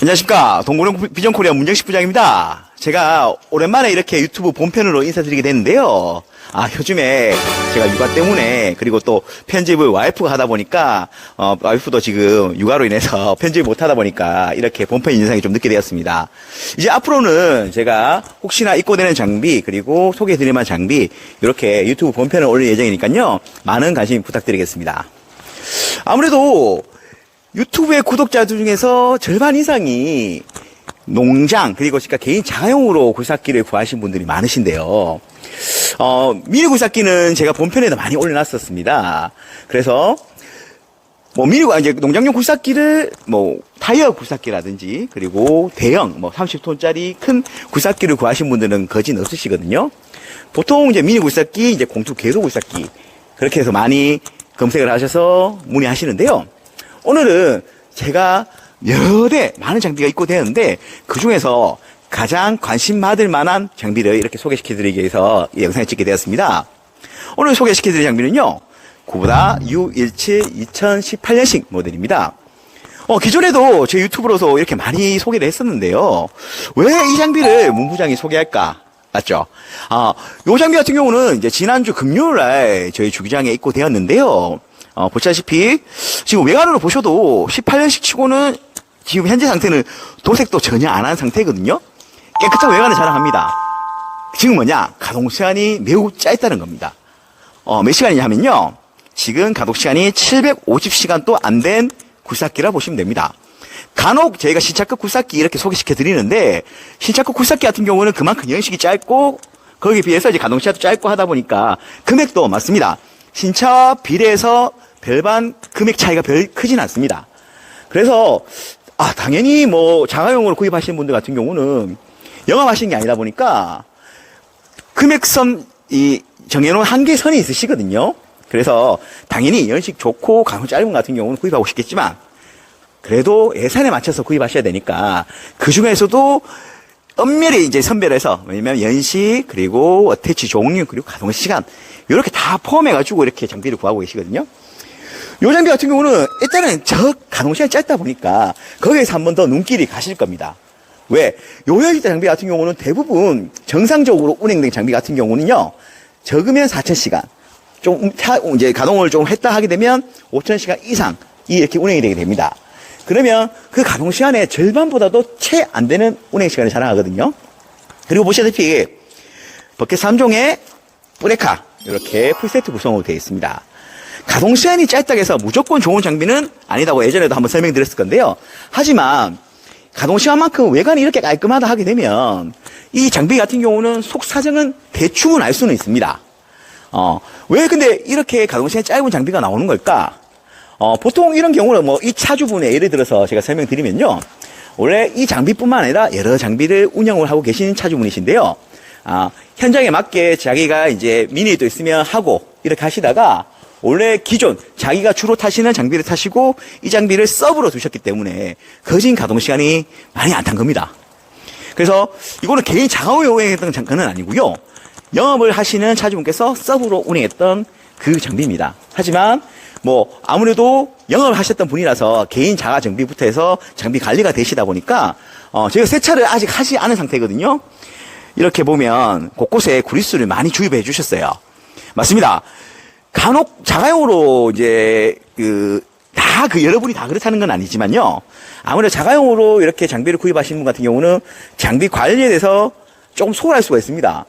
안녕하십니까. 동고령 비전코리아 문정식 부장입니다. 제가 오랜만에 이렇게 유튜브 본편으로 인사드리게 됐는데요. 요즘에 제가 육아 때문에, 그리고 또 편집을 와이프가 하다 보니까, 와이프도 지금 육아로 인해서 편집을 못 하다 보니까 이렇게 본편 인상이 좀 늦게 되었습니다. 이제 앞으로는 제가 혹시나 입고되는 장비, 그리고 소개해드릴 만한 장비, 이렇게 유튜브 본편을 올릴 예정이니까요. 많은 관심 부탁드리겠습니다. 아무래도 유튜브의 구독자들 중에서 절반 이상이 농장, 그리고 그러니까 개인 자가용으로 굴삭기를 구하신 분들이 많으신데요. 미니 굴삭기는 제가 본편에도 많이 올려놨었습니다. 그래서, 이제 농장용 굴삭기를, 타이어 굴삭기라든지, 그리고 대형, 30톤짜리 큰 굴삭기를 구하신 분들은 거진 없으시거든요. 보통 이제 미니 굴삭기, 이제 공투 궤도 굴삭기, 그렇게 해서 많이 검색을 하셔서 문의하시는데요. 오늘은 제가 여러 대 많은 장비가 있고 되는데 그 중에서 가장 관심 받을 만한 장비를 이렇게 소개시켜드리기 위해서 이 영상을 찍게 되었습니다. 오늘 소개시켜드릴 장비는요, 쿠보다 U17 2018년식 모델입니다. 기존에도 제 유튜브로서 이렇게 많이 소개를 했었는데요. 왜 이 장비를 문 부장이 소개할까? 맞죠? 요 장비 같은 경우는 이제 지난주 금요일 날 저희 주기장에 입고되었는데요. 보시다시피 지금 외관으로 보셔도 18년식 치고는 지금 현재 상태는 도색도 전혀 안 한 상태거든요. 깨끗한 외관을 자랑합니다. 지금 가동 시간이 매우 짧다는 겁니다. 몇 시간이냐 하면요, 지금 가동 시간이 750시간도 안 된 굴삭기라 보시면 됩니다. 간혹 저희가 신차급 굴삭기 이렇게 소개시켜 드리는데, 신차급 굴삭기 같은 경우는 그만큼 연식이 짧고 거기에 비해서 이제 가동 시간도 짧고 하다 보니까 금액도 맞습니다. 신차와 비례해서 별반 금액 차이가 별 크진 않습니다. 그래서 당연히 자가용으로 구입하시는 분들 같은 경우는 영업하시는 게 아니다 보니까 금액선 정해놓은 한계선이 있으시거든요. 그래서 당연히 연식 좋고 가동 짧은 같은 경우는 구입하고 싶겠지만, 그래도 예산에 맞춰서 구입하셔야 되니까 그 중에서도 엄밀히 이제 선별해서, 왜냐면 연식, 그리고 어태치 종류, 그리고 가동 시간, 이렇게 다 포함해가지고 이렇게 장비를 구하고 계시거든요. 요 장비 같은 경우는 일단은 가동 시간이 짧다 보니까 거기에서 한 번 더 눈길이 가실 겁니다. 왜? 요 장비 같은 경우는 대부분 정상적으로 운행된 장비 같은 경우는요, 적으면 4,000시간, 이제 가동을 좀 했다 하게 되면 5,000시간 이상 이렇게 운행이 되게 됩니다. 그러면 그 가동 시간의 절반보다도 채 안 되는 운행 시간을 자랑하거든요. 그리고 보시다시피 버켓 3종에 브레카 이렇게 풀세트 구성으로 되어 있습니다. 가동 시간이 짧다고 해서 무조건 좋은 장비는 아니다고 예전에도 한번 설명드렸을 건데요. 하지만 가동 시간만큼 외관이 이렇게 깔끔하다 하게 되면 이 장비 같은 경우는 속 사정은 대충은 알 수는 있습니다. 왜 근데 이렇게 가동 시간이 짧은 장비가 나오는 걸까? 보통 이런 경우는 이 차주분의 예를 들어서 제가 설명드리면요, 원래 이 장비뿐만 아니라 여러 장비를 운영을 하고 계신 차주분이신데요. 현장에 맞게 자기가 이제 미니도 있으면 하고 이렇게 하시다가 원래 기존 자기가 주로 타시는 장비를 타시고 이 장비를 서브로 두셨기 때문에 거진 가동 시간이 많이 안 탄 겁니다. 그래서 이거는 개인 자가용으로 운행했던 장비는 아니고요, 영업을 하시는 차주분께서 서브로 운행했던 그 장비입니다. 하지만 아무래도 영업을 하셨던 분이라서 개인 자가 정비부터 해서 장비 관리가 되시다 보니까 저희가 세차를 아직 하지 않은 상태거든요. 이렇게 보면 곳곳에 구리스를 많이 주입해 주셨어요. 맞습니다. 간혹 자가용으로 이제 여러분이 다 그렇다는 건 아니지만요, 아무래도 자가용으로 이렇게 장비를 구입하시는 분 같은 경우는 장비 관리에 대해서 조금 소홀할 수가 있습니다.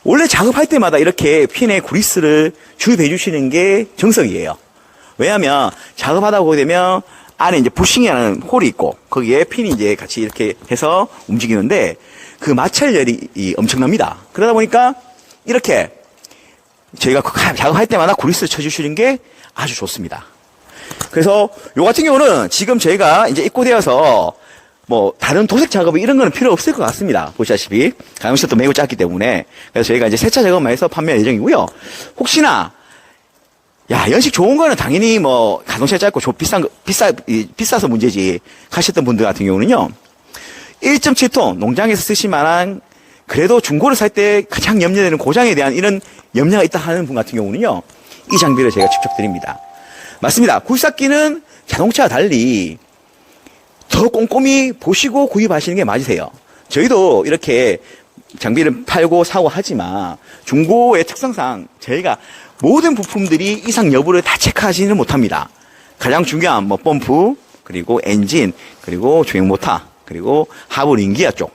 원래 작업할 때마다 이렇게 핀에 구리스를 주입해 주시는 게 정석이에요. 왜냐하면 작업하다 보게 되면 안에 이제 부싱이라는 홀이 있고 거기에 핀이 이제 같이 이렇게 해서 움직이는데 그 마찰열이 엄청납니다. 그러다 보니까 이렇게 저희가 작업할 때마다 구리스를 쳐주시는 게 아주 좋습니다. 그래서 요 같은 경우는 지금 저희가 이제 입고되어서 다른 도색 작업 이런 거는 필요 없을 것 같습니다. 보시다시피 가용시도 매우 작기 때문에. 그래서 저희가 이제 세차 작업만 해서 판매할 예정이고요. 혹시나 연식 좋은 거는 당연히 가동시간 짧고 비싸서 문제지 하셨던 분들 같은 경우는요, 1.7톤 농장에서 쓰실 만한, 그래도 중고를 살 때 가장 염려되는 고장에 대한 이런 염려가 있다 하는 분 같은 경우는요, 이 장비를 제가 직접 드립니다. 맞습니다. 굴삭기는 자동차와 달리 더 꼼꼼히 보시고 구입하시는 게 맞으세요. 저희도 이렇게 장비를 팔고 사고 하지만 중고의 특성상 저희가 모든 부품들이 이상 여부를 다 체크하지는 못합니다. 가장 중요한 뭐 펌프, 그리고 엔진, 그리고 주행 모터, 그리고 하부 링기어 쪽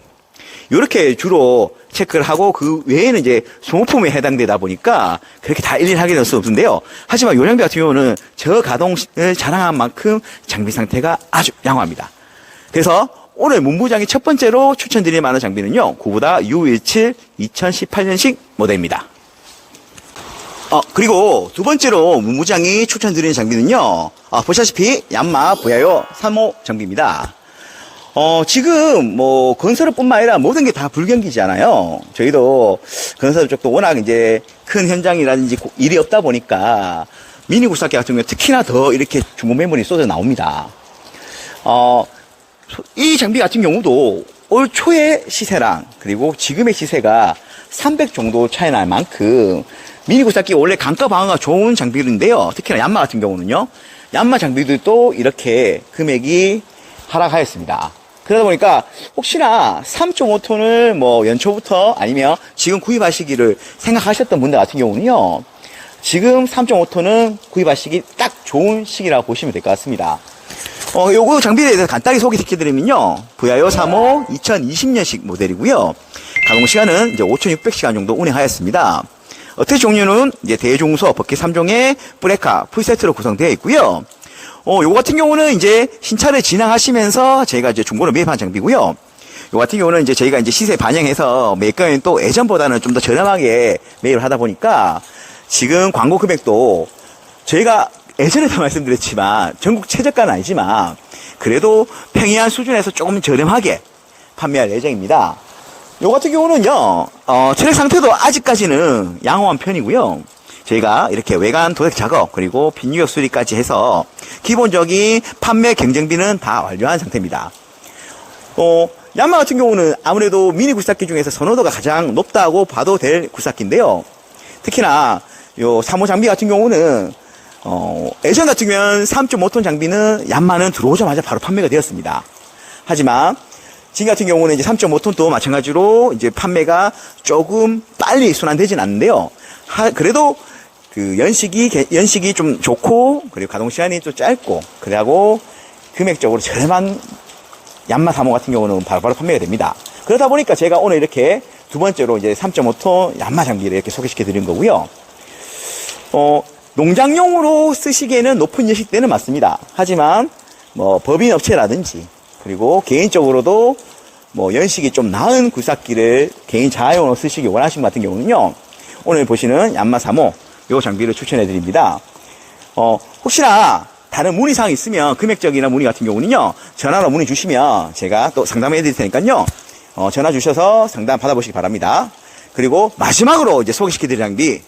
이렇게 주로 체크를 하고 그 외에는 이제 소모품에 해당되다 보니까 그렇게 다 일일이 하게 될 수 없는데요. 하지만 이 장비 같은 경우는 저가동을 자랑한 만큼 장비 상태가 아주 양호합니다. 그래서 오늘 문부장이 첫 번째로 추천드릴 만한 장비는요, 구보다 U17 2018년식 모델입니다. 그리고 두 번째로 문부장이 추천드리는 장비는요, 보시다시피 얀마 VIO 3호 장비입니다. 지금 뭐 건설 뿐만 아니라 모든 게 다 불경기잖아요. 저희도 건설 쪽도 워낙 이제 큰 현장이라든지 일이 없다 보니까 미니 굴삭기 같은 경우에 특히나 더 이렇게 중고 매물이 쏟아 나옵니다. 이 장비 같은 경우도 올 초의 시세랑 그리고 지금의 시세가 300 정도 차이 날 만큼 미니 굴삭기 원래 강가 방어가 좋은 장비인데요. 특히나 얀마 같은 경우는요. 얀마 장비들도 이렇게 금액이 하락하였습니다. 그러다 보니까 혹시나 3.5톤을 뭐 연초부터 아니면 지금 구입하시기를 생각하셨던 분들 같은 경우는요. 지금 3.5톤은 구입하시기 딱 좋은 시기라고 보시면 될 것 같습니다. 요거 장비에 대해서 간단히 소개시켜드리면요. VIO 3호 2020년식 모델이고요. 가동 시간은 이제 5,600시간 정도 운행하였습니다. 어택 종류는 이제 대중소 버킷 3종의 브레카 풀세트로 구성되어 있고요. 요거 같은 경우는 이제 신차를 진행하시면서 저희가 이제 중고로 매입한 장비고요. 요 같은 경우는 이제 저희가 이제 시세 반영해서 매가는 또 예전보다는 좀 더 저렴하게 매입을 하다 보니까 지금 광고 금액도 저희가 예전에도 말씀드렸지만 전국 최저가는 아니지만 그래도 평이한 수준에서 조금 저렴하게 판매할 예정입니다. 요 같은 경우는요, 트랙 상태도 아직까지는 양호한 편이고요. 저희가 이렇게 외관 도색 작업 그리고 빈유격 수리까지 해서 기본적인 판매 경쟁비는 다 완료한 상태입니다. 얀마 같은 경우는 아무래도 미니 굴삭기 중에서 선호도가 가장 높다고 봐도 될 굴삭기인데요. 특히나 요 3호 장비 같은 경우는 예전 같은 경우는 3.5톤 장비는 얀마는 들어오자마자 바로 판매가 되었습니다. 하지만 지금 같은 경우는 이제 3.5톤도 마찬가지로 이제 판매가 조금 빨리 순환되진 않는데요. 그래도 그 연식이 좀 좋고, 그리고 가동 시간이 좀 짧고, 그래하고 금액적으로 저렴한 얀마 3호 같은 경우는 바로바로 판매가 됩니다. 그러다 보니까 제가 오늘 이렇게 두 번째로 이제 3.5톤 얀마 장비를 이렇게 소개시켜 드린 거고요. 농장용으로 쓰시기에는 높은 연식대는 맞습니다. 하지만 뭐 법인 업체라든지 그리고 개인적으로도 뭐 연식이 좀 나은 굴삭기를 개인 자하용으로 쓰시기 원하시는 것 같은 경우는요, 오늘 보시는 얀마 3호 요 장비를 추천해 드립니다. 혹시나 다른 문의사항이 있으면 금액적이나 문의 같은 경우는요, 전화로 문의 주시면 제가 또 상담해 드릴 테니까요, 전화 주셔서 상담 받아보시기 바랍니다. 그리고 마지막으로 이제 소개시켜 드릴 장비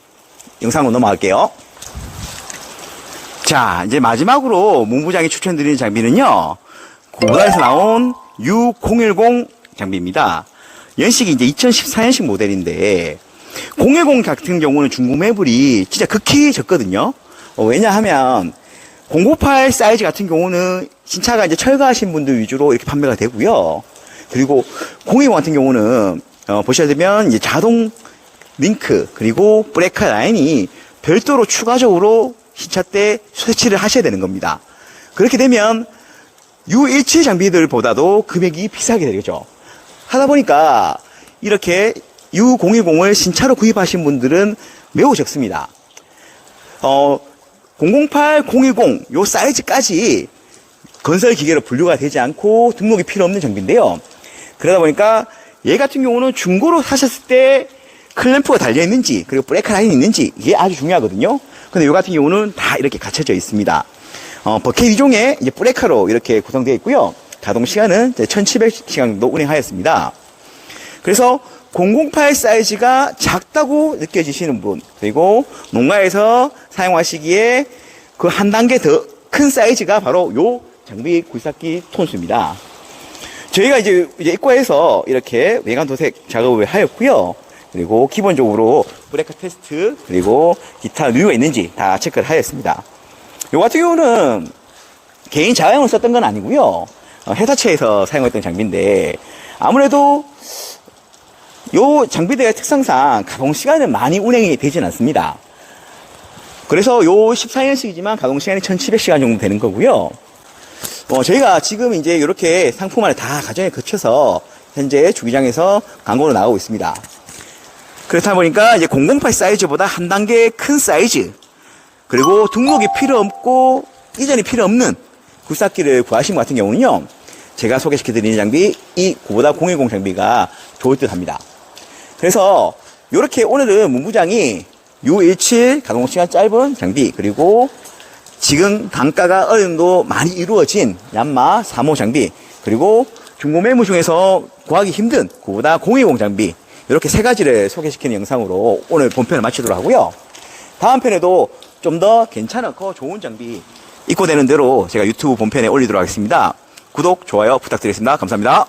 영상으로 넘어갈게요. 자, 이제 마지막으로 문부장이 추천드리는 장비는요, 고다에서 나온 U010 장비입니다. 연식이 이제 2014년식 모델인데 010 같은 경우는 중고 매물이 진짜 극히 적거든요. 왜냐하면 098 사이즈 같은 경우는 신차가 이제 철거하신 분들 위주로 이렇게 판매가 되고요. 그리고 010 같은 경우는 보셔야 되면 이제 자동 링크 그리고 브레이크 라인이 별도로 추가적으로 신차 때 설치를 하셔야 되는 겁니다. 그렇게 되면 U17 장비들보다도 금액이 비싸게 되죠. 하다 보니까 이렇게 U010을 신차로 구입하신 분들은 매우 적습니다. 008, 010, 요 사이즈까지 건설 기계로 분류가 되지 않고 등록이 필요 없는 장비인데요. 그러다 보니까 얘 같은 경우는 중고로 사셨을 때 클램프가 달려있는지, 그리고 브레이크 라인이 있는지, 이게 아주 중요하거든요. 근데 요 같은 경우는 다 이렇게 갖춰져 있습니다. 버켓 2종에 이제 브레이크로 이렇게 구성되어 있고요. 가동 시간은 1700시간 정도 운행하였습니다. 그래서 008 사이즈가 작다고 느껴지시는 분, 그리고 농가에서 사용하시기에 그 한 단계 더 큰 사이즈가 바로 요 장비 굴삭기 톤수입니다. 저희가 이제 입고해서 이렇게 외관 도색 작업을 하였고요. 그리고 기본적으로 브레이크 테스트, 그리고 기타 누유가 있는지 다 체크를 하였습니다. 요 같은 경우는 개인 자가용으로 썼던 건 아니고요. 회사차에서 사용했던 장비인데, 아무래도 요 장비들의 특성상 가동 시간은 많이 운행이 되진 않습니다. 그래서 요 14년식이지만 가동 시간이 1700시간 정도 되는 거고요. 저희가 지금 이제 이렇게 상품화를 다 과정에 거쳐서 현재 주기장에서 광고로 나오고 있습니다. 그렇다 보니까 이제 008 사이즈보다 한 단계 큰 사이즈, 그리고 등록이 필요 없고 이전이 필요 없는 굴삭기를 구하신 것 같은 경우는요, 제가 소개시켜드리는 장비, 이 950 장비가 좋을 듯 합니다. 그래서 이렇게 오늘은 문부장이 U17 가동시간 짧은 장비, 그리고 지금 단가가 어느 정도 많이 이루어진 얀마 3호 장비, 그리고 중고 매물 중에서 구하기 힘든 950 장비, 이렇게 세 가지를 소개시키는 영상으로 오늘 본편을 마치도록 하고요. 다음 편에도 좀 더 괜찮고 좋은 장비 입고되는 대로 제가 유튜브 본편에 올리도록 하겠습니다. 구독, 좋아요 부탁드리겠습니다. 감사합니다.